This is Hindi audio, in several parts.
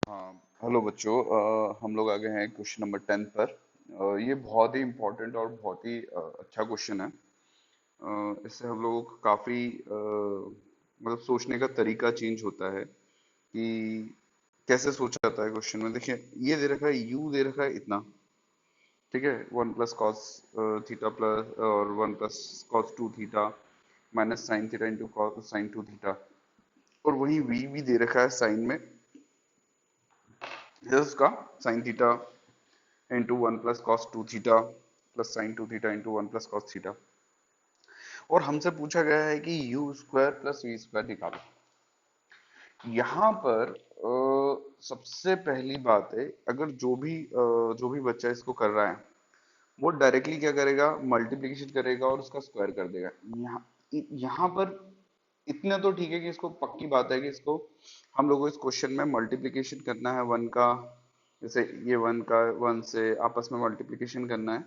हाँ, हेलो बच्चों। हम लोग आ गए हैं क्वेश्चन नंबर 10 पर। ये बहुत ही इम्पोर्टेंट और बहुत ही अच्छा क्वेश्चन है। इससे हम लोगों को काफ़ी मतलब सोचने का तरीका चेंज होता है कि कैसे सोचा जाता है क्वेश्चन में। देखिए, ये दे रखा है, यू दे रखा है इतना, ठीक है। One plus cos theta plus और one plus cos two theta minus sine theta into cos sine two theta, और वही वी भी दे रखा है साइन में, ये उसका sine theta into one plus cos two theta plus sine two theta into one plus cos theta. और हमसे पूछा गया है कि u square plus v square निकालो। यहाँ पर सबसे पहली बात है, अगर जो भी बच्चा इसको कर रहा है वो डायरेक्टली क्या करेगा, मल्टीप्लिकेशन करेगा और उसका स्क्वायर कर देगा। यहाँ यहाँ पर इतना तो ठीक है कि इसको पक्की बात है कि इसको हम लोगों को इस क्वेश्चन में मल्टीप्लिकेशन करना है वन का, जैसे ये वन का वन से आपस में मल्टीप्लिकेशन करना है,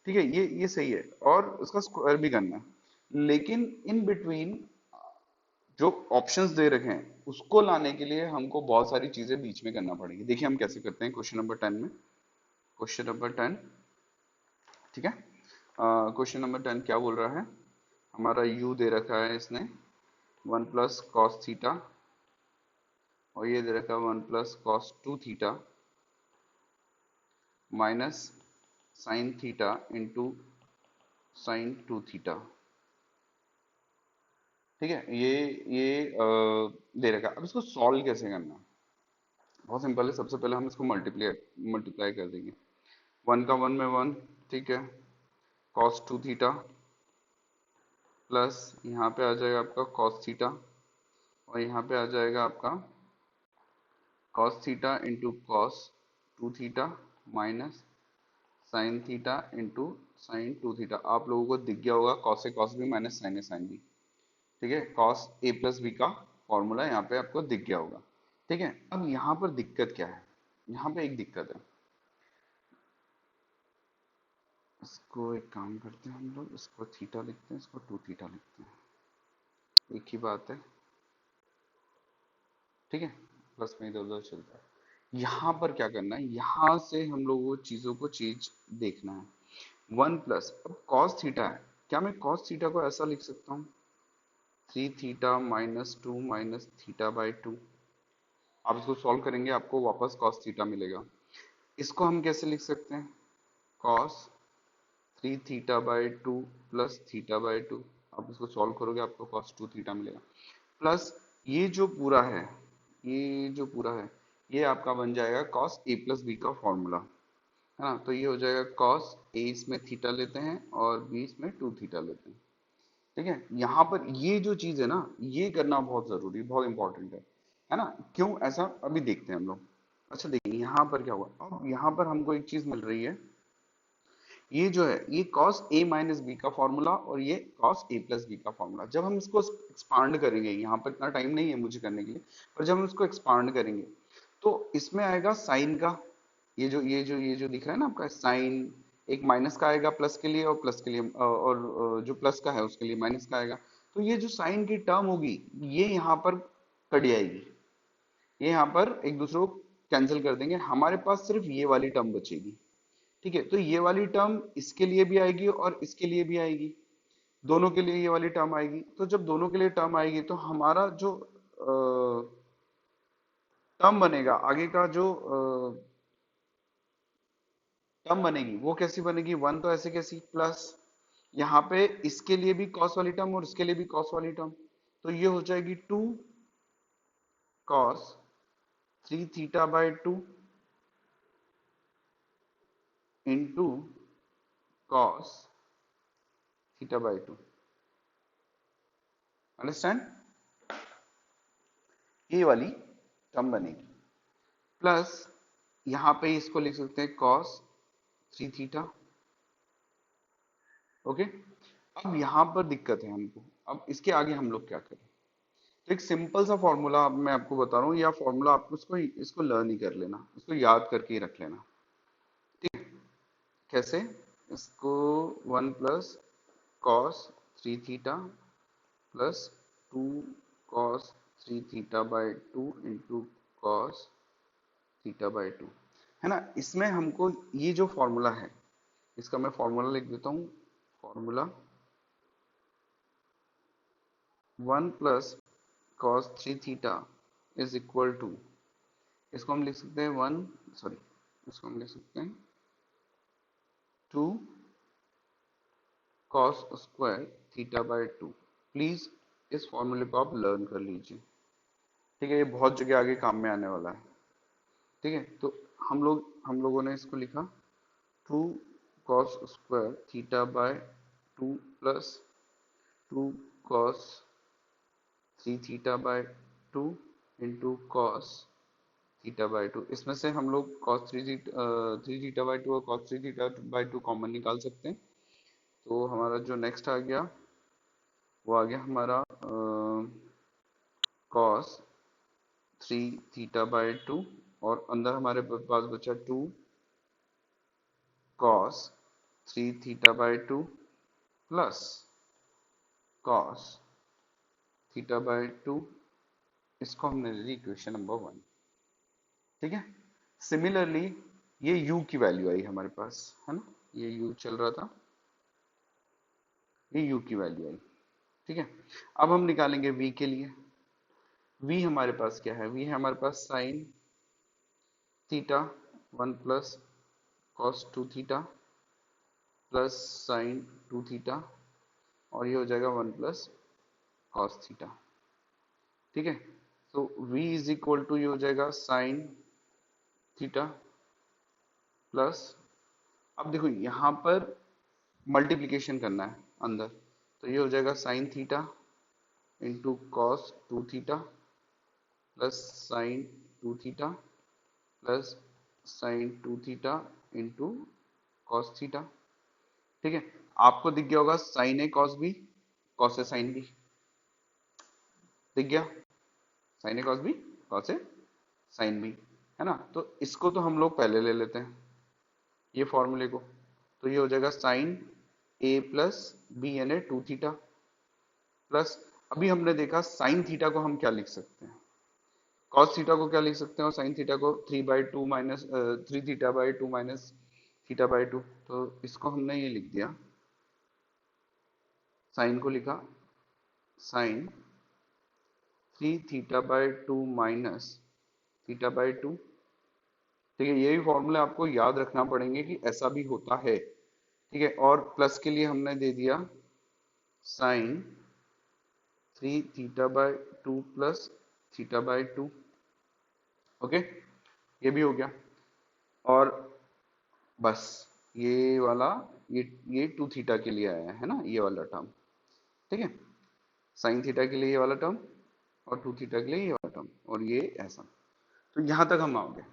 ठीक है। ये सही है, और उसका स्क्वायर भी करना है। लेकिन इन बिटवीन जो ऑप्शंस दे रखे हैं उसको लाने के लिए हमको बहुत सारी चीजें बीच में करना पड़ेगी। देखिए हम कैसे करते हैं क्वेश्चन नंबर 10 में। क्वेश्चन नंबर 10, ठीक है। क्वेश्चन नंबर 10 क्या बोल रहा है, हमारा u दे रखा है इसने वन प्लस कॉस थीटा, और ये दे रखा है one plus cos two theta minus sine theta into sine two theta, ठीक है। दे रखा है। अब इसको सॉल्व कैसे करना है, बहुत सिंपल है। सबसे पहले हम इसको मल्टीप्लाई मल्टीप्लाई कर देंगे। वन का वन में वन, ठीक है। कॉस टू थीटा प्लस यहाँ पे आ जाएगा आपका कॉस थीटा, और यहाँ पे आ जाएगा आपका cos theta into cos two theta minus sine theta into sine two theta. आप लोगों को दिख गया होगा कॉस से कॉस भी माइनस साइन ए साइन बी, ठीक है। कॉस ए प्लस बी का फॉर्मूला यहाँ पे आपको दिख गया होगा, ठीक है। अब यहाँ पर दिक्कत क्या है, यहाँ पे एक दिक्कत है। इसको एक काम करते हैं, हम लोग इसको थीटा लिखते हैं, इसको टू थीटा लिखते हैं, एक ही बात है, ठीक है। प्लस में इधर उधर चलता है। यहाँ पर क्या करना है, यहाँ से हम लोगों को चीजों को चीज देखना है। वन प्लस, अब कॉस थीटा है, क्या मैं कॉस थीटा को ऐसा लिख सकता हूँ, three theta minus two minus theta by to. आप इसको सॉल्व करेंगे आपको वापस कॉस थीटा मिलेगा। इसको हम कैसे लिख सकते हैं, cos three theta by two plus theta by to. आप इसको सॉल्व करोगे आपको कॉस टू थीटा मिलेगा, प्लस ये जो पूरा है, ये जो पूरा है, ये आपका बन जाएगा कॉस ए प्लस बी का फॉर्मूला, है ना। तो ये हो जाएगा कॉस ए, इसमें थीटा लेते हैं और बी इसमें टू थीटा लेते हैं, ठीक है। यहाँ पर ये जो चीज है ना, ये करना बहुत जरूरी, बहुत इंपॉर्टेंट है ना। क्यों ऐसा, अभी देखते हैं हम लोग। अच्छा देखिए यहाँ पर क्या हुआ, अब यहाँ पर हमको एक चीज मिल रही है, ये जो है ये cos a माइनस बी का फॉर्मूला और ये cos a प्लस बी का फॉर्मूला। जब हम इसको एक्सपांड करेंगे, यहाँ पर इतना टाइम नहीं है मुझे करने के लिए, पर जब हम इसको एक्सपांड करेंगे तो इसमें आएगा साइन का, ये जो दिख रहा है ना आपका साइन, एक माइनस का आएगा प्लस के लिए, और प्लस के लिए और जो प्लस का है उसके लिए माइनस का आएगा। तो ये जो साइन की टर्म होगी ये यहाँ पर कट जाएगी, ये यहाँ पर एक दूसरे को कैंसिल कर देंगे, हमारे पास सिर्फ ये वाली टर्म बचेगी, ठीक है। तो ये वाली टर्म इसके लिए भी आएगी और इसके लिए भी आएगी, दोनों के लिए ये वाली टर्म आएगी। तो जब दोनों के लिए टर्म आएगी तो हमारा जो टर्म बनेगा आगे का, जो टर्म बनेगी वो कैसी बनेगी, वन तो ऐसे कैसी प्लस, यहाँ पे इसके लिए भी कॉस वाली टर्म और इसके लिए भी कॉस वाली टर्म, तो ये हो जाएगी two cos three theta by two into cos theta by two. Understand, ये वाली टर्म बनेगी, प्लस यहाँ पे इसको लिख सकते हैं कॉस थ्री थीटा, ओके। अब यहाँ पर दिक्कत है हमको, अब इसके आगे हम लोग क्या करें। तो एक सिंपल सा फॉर्मूला अब मैं आपको बता रहा हूँ, या फॉर्मूला आपको इसको लर्न ही कर लेना, इसको याद करके ही रख लेना, ठीक है। कैसे, इसको one plus cos three theta plus two cos three theta by two into cos theta by two, है ना। इसमें हमको ये जो फॉर्मूला है, इसका मैं फॉर्मूला लिख देता हूँ। Formula 1 + cos 3 theta is equal to, इसको हम लिख सकते हैं इसको हम लिख सकते हैं 2 cos² थीटा/2। प्लीज इस फॉर्मूले को आप लर्न कर लीजिए, ठीक है। ये बहुत जगह आगे काम में आने वाला है, ठीक है। तो हम लोगों ने इसको लिखा 2 cos² थीटा/2 plus 2 cos 3 theta into cos थीटा/2। इसमें से हम लोग cos 3 थीटा/2 और cos 3 थीटा/2 कॉमन निकाल सकते हैं। तो हमारा जो नेक्स्ट आ गया, वो आ गया हमारा cos 3 थीटा/2, और अंदर हमारे पास बचा 2 cos 3 थीटा/2 प्लस cos थीटा/2। इसको हमने ले ली इक्वेशन नंबर 1, ठीक है। सिमिलरली ये u की वैल्यू आई हमारे पास, है ना। ये u चल रहा था, ये u की वैल्यू आई, ठीक है। अब हम निकालेंगे v के लिए। v हमारे पास क्या है? v है हमारे पास sine theta 1 + cos 2 theta plus sine 2 theta, और ये हो जाएगा 1 + cos 3, ठीक है। तो v इज इक्वल टू, ये हो जाएगा साइन थीटा प्लस, अब देखो यहाँ पर मल्टीप्लीकेशन करना है अंदर, तो ये हो जाएगा sine theta into cos 2 theta plus sine 2 theta plus sine 2 theta into cos 3, ठीक है। आपको दिख गया होगा sign A cos B, cos A sine B, दिख गया। Sign A cos B, cos A sine B, है ना। तो इसको तो हम लोग पहले ले लेते हैं, ये फॉर्मूले को। तो ये हो जाएगा साइन ए प्लस बी यानी 2 थीटा प्लस, अभी हमने देखा साइन थीटा को हम क्या लिख सकते हैं, कॉस थीटा को क्या लिख सकते हैं, और साइन थीटा को 3 थीटा/2 माइनस थीटा/2। तो इसको हमने ये लिख दिया, साइन को लिखा साइन 3 थीटा/2 माइनस थीटा/2, ठीक है। ये भी फॉर्मूला आपको याद रखना पड़ेंगे कि ऐसा भी होता है, ठीक है। और प्लस के लिए हमने दे दिया साइन 3 थीटा/2 प्लस थीटा/2, ओके। ये भी हो गया, और बस ये वाला, ये 2 थीटा के लिए आया है ना, ये वाला टर्म, ठीक है। साइन थीटा के लिए ये वाला टर्म, और 2 थीटा के लिए ये वाला टर्म, और ये ऐसा। तो यहां तक हम आ गए।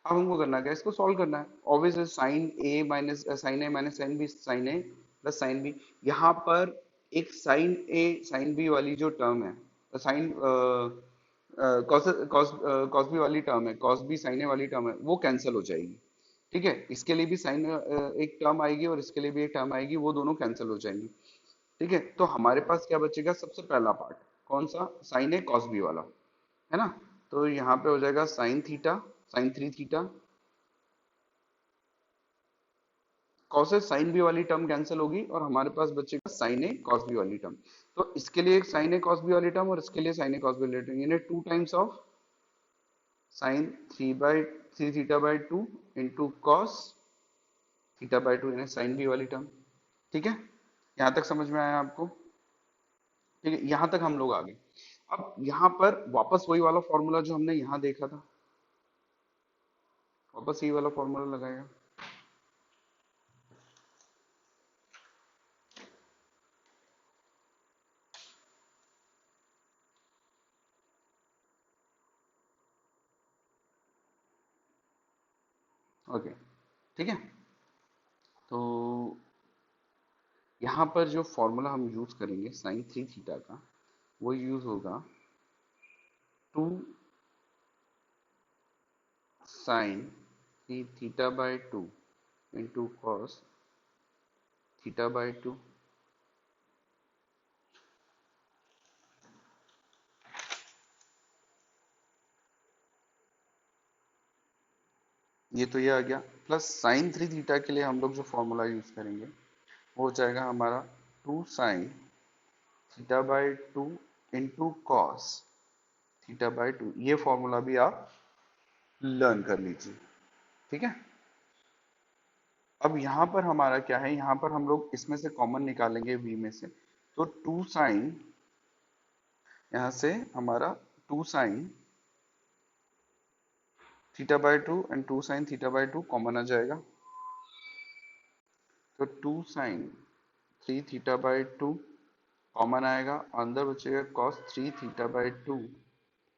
अब हमको करना क्या है, इसको सॉल्व करना है। ऑब्वियसली साइन ए माइनस साइन बी, साइन ए प्लस साइन बी। यहाँ पर एक साइन ए साइन बी वाली जो टर्म है, sine cos cos cos B वाली टर्म है, कॉस बी साइन ए वाली टर्म है, वो कैंसिल हो जाएगी, ठीक है। इसके लिए भी साइन एक टर्म आएगी, और इसके लिए भी एक टर्म आएगी, वो दोनों कैंसिल हो जाएंगी, ठीक है। तो हमारे पास क्या बचेगा, सबसे पहला पार्ट कौन सा, साइन ए कॉस बी वाला, है ना। तो यहाँ पे हो जाएगा sine theta, sine 3 theta, cos A sine B वाली टर्म कैंसिल होगी, और हमारे पास बचेगा साइन ए कॉस बी वाली टर्म। तो इसके लिए एक साइन ए कॉस बी वाली टर्म, और इसके लिए साइन ए कॉस बी वाली टर्म, यानी 2 times of sine 3 theta into cos theta यानी साइन बी वाली टर्म, ठीक है। यहाँ तक समझ में आया आपको, ठीक है। यहाँ तक हम लोग आ गए। अब यहाँ पर वापस वही वाला फॉर्मूला जो हमने यहाँ देखा था, वापस यही वाला फॉर्मूला लगाएगा। ओके, ठीक है। तो यहाँ पर जो फॉर्मूला हम यूज करेंगे साइन 3 थीटा का, वो यूज होगा 2 sin 3 थीटा/2 इंटू कॉस थीटा/2, ये तो ये आ गया, प्लस साइन थ्री थीटा के लिए हम लोग जो फॉर्मूला यूज करेंगे वो हो जाएगा हमारा two sine theta by two into cos theta by two. ये फॉर्मूला भी आप लर्न कर लीजिए, ठीक है। अब यहाँ पर हमारा क्या है, यहाँ पर हम लोग इसमें से कॉमन निकालेंगे v में से, तो टू साइन, यहाँ से हमारा two sine theta by two and two sine theta by two common आ जाएगा, तो two sine three theta by two common आएगा, अंदर बचेगा cos three theta by two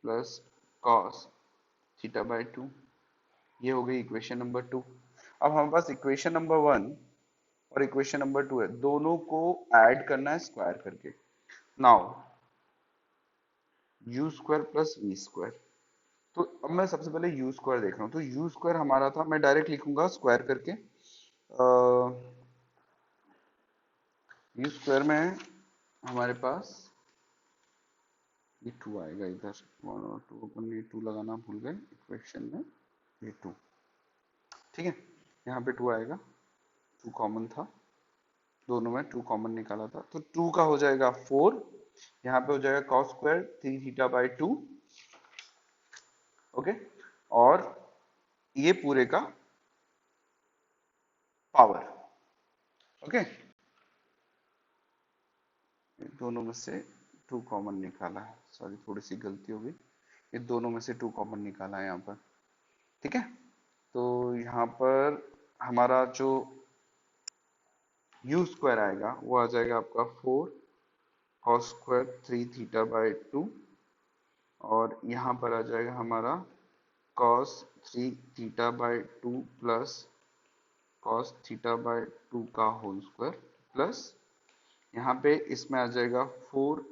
plus cos theta by two. ये हो गई इक्वेशन नंबर टू। अब हमारे पास इक्वेशन नंबर वन और इक्वेशन नंबर टू है, दोनों को ऐड करना है स्क्वायर करके। Now u square plus v square, तो अब मैं सबसे पहले यू स्क्वायर देख रहा हूँ, तो यू स्क्वायर हमारा था, मैं डायरेक्ट लिखूंगा स्क्वायर करके। यू स्क्वायर में हमारे पास ये टू आएगा इधर, वन और टू अपन ये टू लगाना भूल गए इक्वेशन में, ये टू, ठीक है। यहाँ पे टू आएगा, टू कॉमन था, दोनों में टू कॉमन निकाला था, तो टू का हो जाएगा फोर, यहाँ पे हो जाएगा cos square three theta by to, okay. और ये पूरे का पावर, ओके। दोनों में से टू कॉमन निकाला है, सॉरी थोड़ी सी गलती हो गई, ये दोनों में से टू कॉमन निकाला है यहाँ पर, ठीक है। तो यहाँ पर हमारा जो यू स्क्वायर आएगा वो आ जाएगा आपका four cos square three theta by two, और यहाँ पर आ जाएगा हमारा cos three theta by two plus cos theta by two का होल स्क्वायर, प्लस यहाँ पे इसमें आ जाएगा four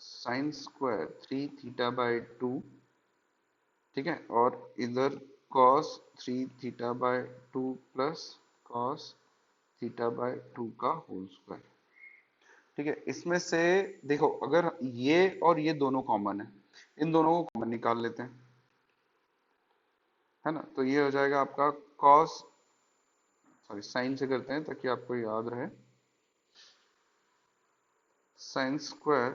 sine square three theta by to, ठीक है। और इधर cos three theta by two plus cos theta by two का होल स्क्वायर, ठीक है। इसमें से देखो, अगर ये और ये दोनों कॉमन है, इन दोनों को कॉमन निकाल लेते हैं, है ना। तो ये हो जाएगा आपका कॉस, सॉरी साइन से करते हैं ताकि आपको याद रहे, sine square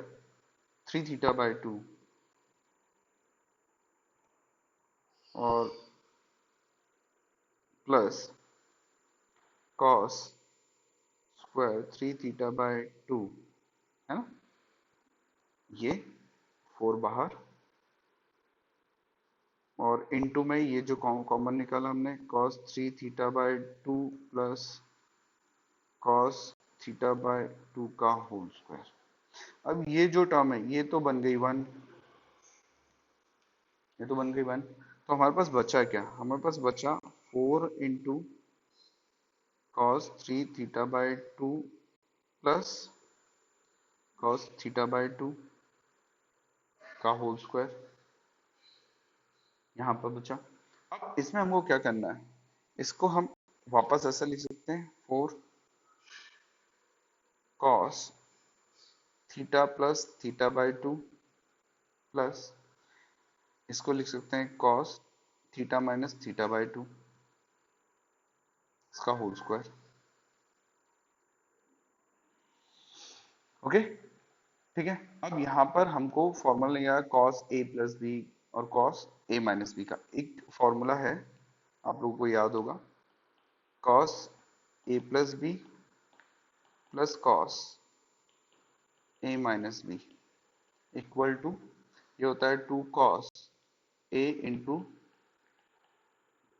three theta by two और plus cos square three theta by two, है ना। ये फोर बाहर, और इनटू में ये जो कॉमन निकाला हमने cos three theta by two plus cos theta by two का होल स्क्वायर। अब ये जो टर्म है ये तो बन गई वन, ये तो बन गई वन, तो हमारे पास बचा क्या, हमारे पास बचा four into cos three theta by two plus cos theta by two का होल स्क्वायर, यहाँ पर बचा। अब इसमें हमको क्या करना है, इसको हम वापस ऐसा लिख सकते हैं, four cos theta plus theta by two plus, इसको लिख सकते हैं cos theta minus theta by two, इसका होल स्क्वायर, ओके, ठीक है। अब यहाँ पर हमको फॉर्मूला नहीं आया कॉस ए प्लस बी और कॉस ए माइनस बी का, एक फॉर्मूला है आप लोगों को याद होगा, cos A plus B plus cos A minus B equal to, ये होता है टू कॉस ए इंटू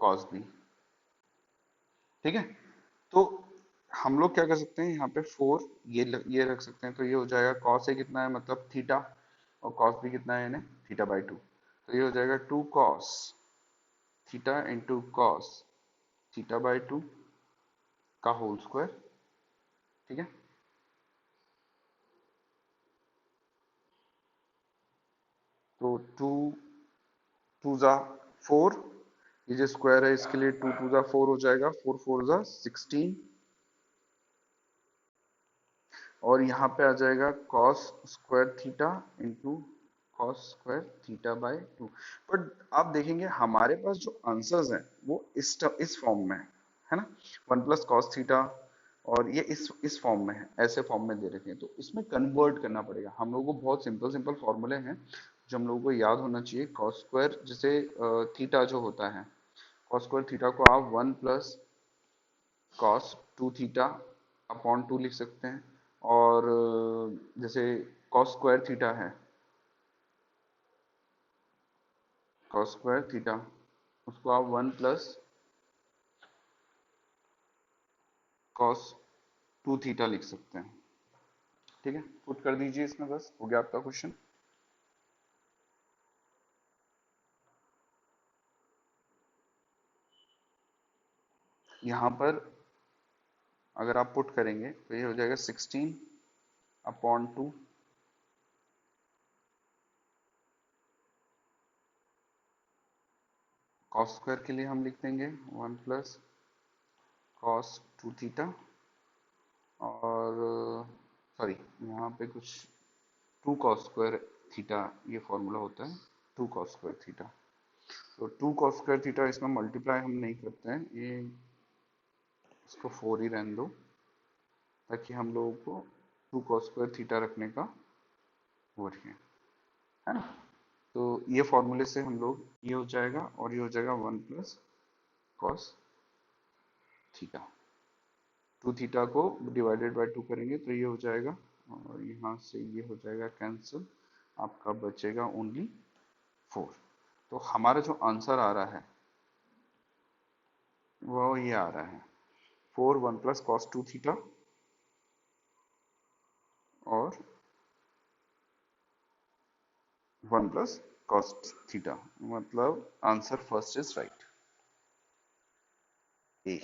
कॉस बी, ठीक है। तो हम लोग क्या कर सकते हैं, यहाँ पे फोर ये रख सकते हैं, तो ये हो जाएगा कॉस ए कितना है मतलब थीटा, और कॉस बी कितना है यानी थीटा बाई टू, तो ये हो जाएगा two cos theta into cos theta by two का होल स्क्वायर, ठीक है। तो टू टू जा फोर, ये जो स्क्वायर है इसके लिए टू टू जा फोर हो जाएगा, फोर फोर जा सिक्सटीन, और यहाँ पे आ जाएगा cos square theta into cos square theta by two. But आप देखेंगे हमारे पास जो आंसर्स हैं वो इस फॉर्म में है ना, वन प्लस कॉस थीटा, और ये इस फॉर्म में है, ऐसे फॉर्म में दे रखे हैं, तो इसमें कन्वर्ट करना पड़ेगा हम लोगों को। बहुत सिंपल सिंपल फॉर्मूले हैं जो हम लोगों को याद होना चाहिए। कॉस स्क्वायर जैसे थीटा जो होता है, कॉस स्क्वायर थीटा को आप one plus cos two theta upon two लिख सकते हैं। और जैसे कॉस स्क्वायर थीटा है, कॉस स्क्वायर थीटा, उसको आप one plus cos two theta लिख सकते हैं। ठीक है, पुट कर दीजिए इसमें, बस हो गया आपका क्वेश्चन। यहाँ पर अगर आप पुट करेंगे तो ये हो जाएगा 16/2। कॉस स्क्वायर के लिए हम लिख देंगे one plus cos two theta, और सॉरी यहाँ पे कुछ टू कॉस स्क्वायर थीटा, ये फॉर्मूला होता है टू कॉस स्क्वायर थीटा। तो टू कॉस स्क्वायर थीटा इसमें मल्टीप्लाई हम नहीं करते हैं, ये इसको फोर ही रहने दो, ताकि हम लोगों को टू कॉस स्क्वायर थीटा रखने का वो रहे, है ना। तो ये फॉर्मूले से हम लोग, ये हो जाएगा और ये हो जाएगा one plus cos theta. Two theta को डिवाइडेड बाय टू करेंगे तो ये हो जाएगा, और यहाँ से ये हो जाएगा कैंसिल, आपका बचेगा ओनली फोर। तो हमारा जो आंसर आ रहा है वो ये आ रहा है four one plus cos two theta और वन प्लस कॉस थीटा। मतलब answer first is right, A.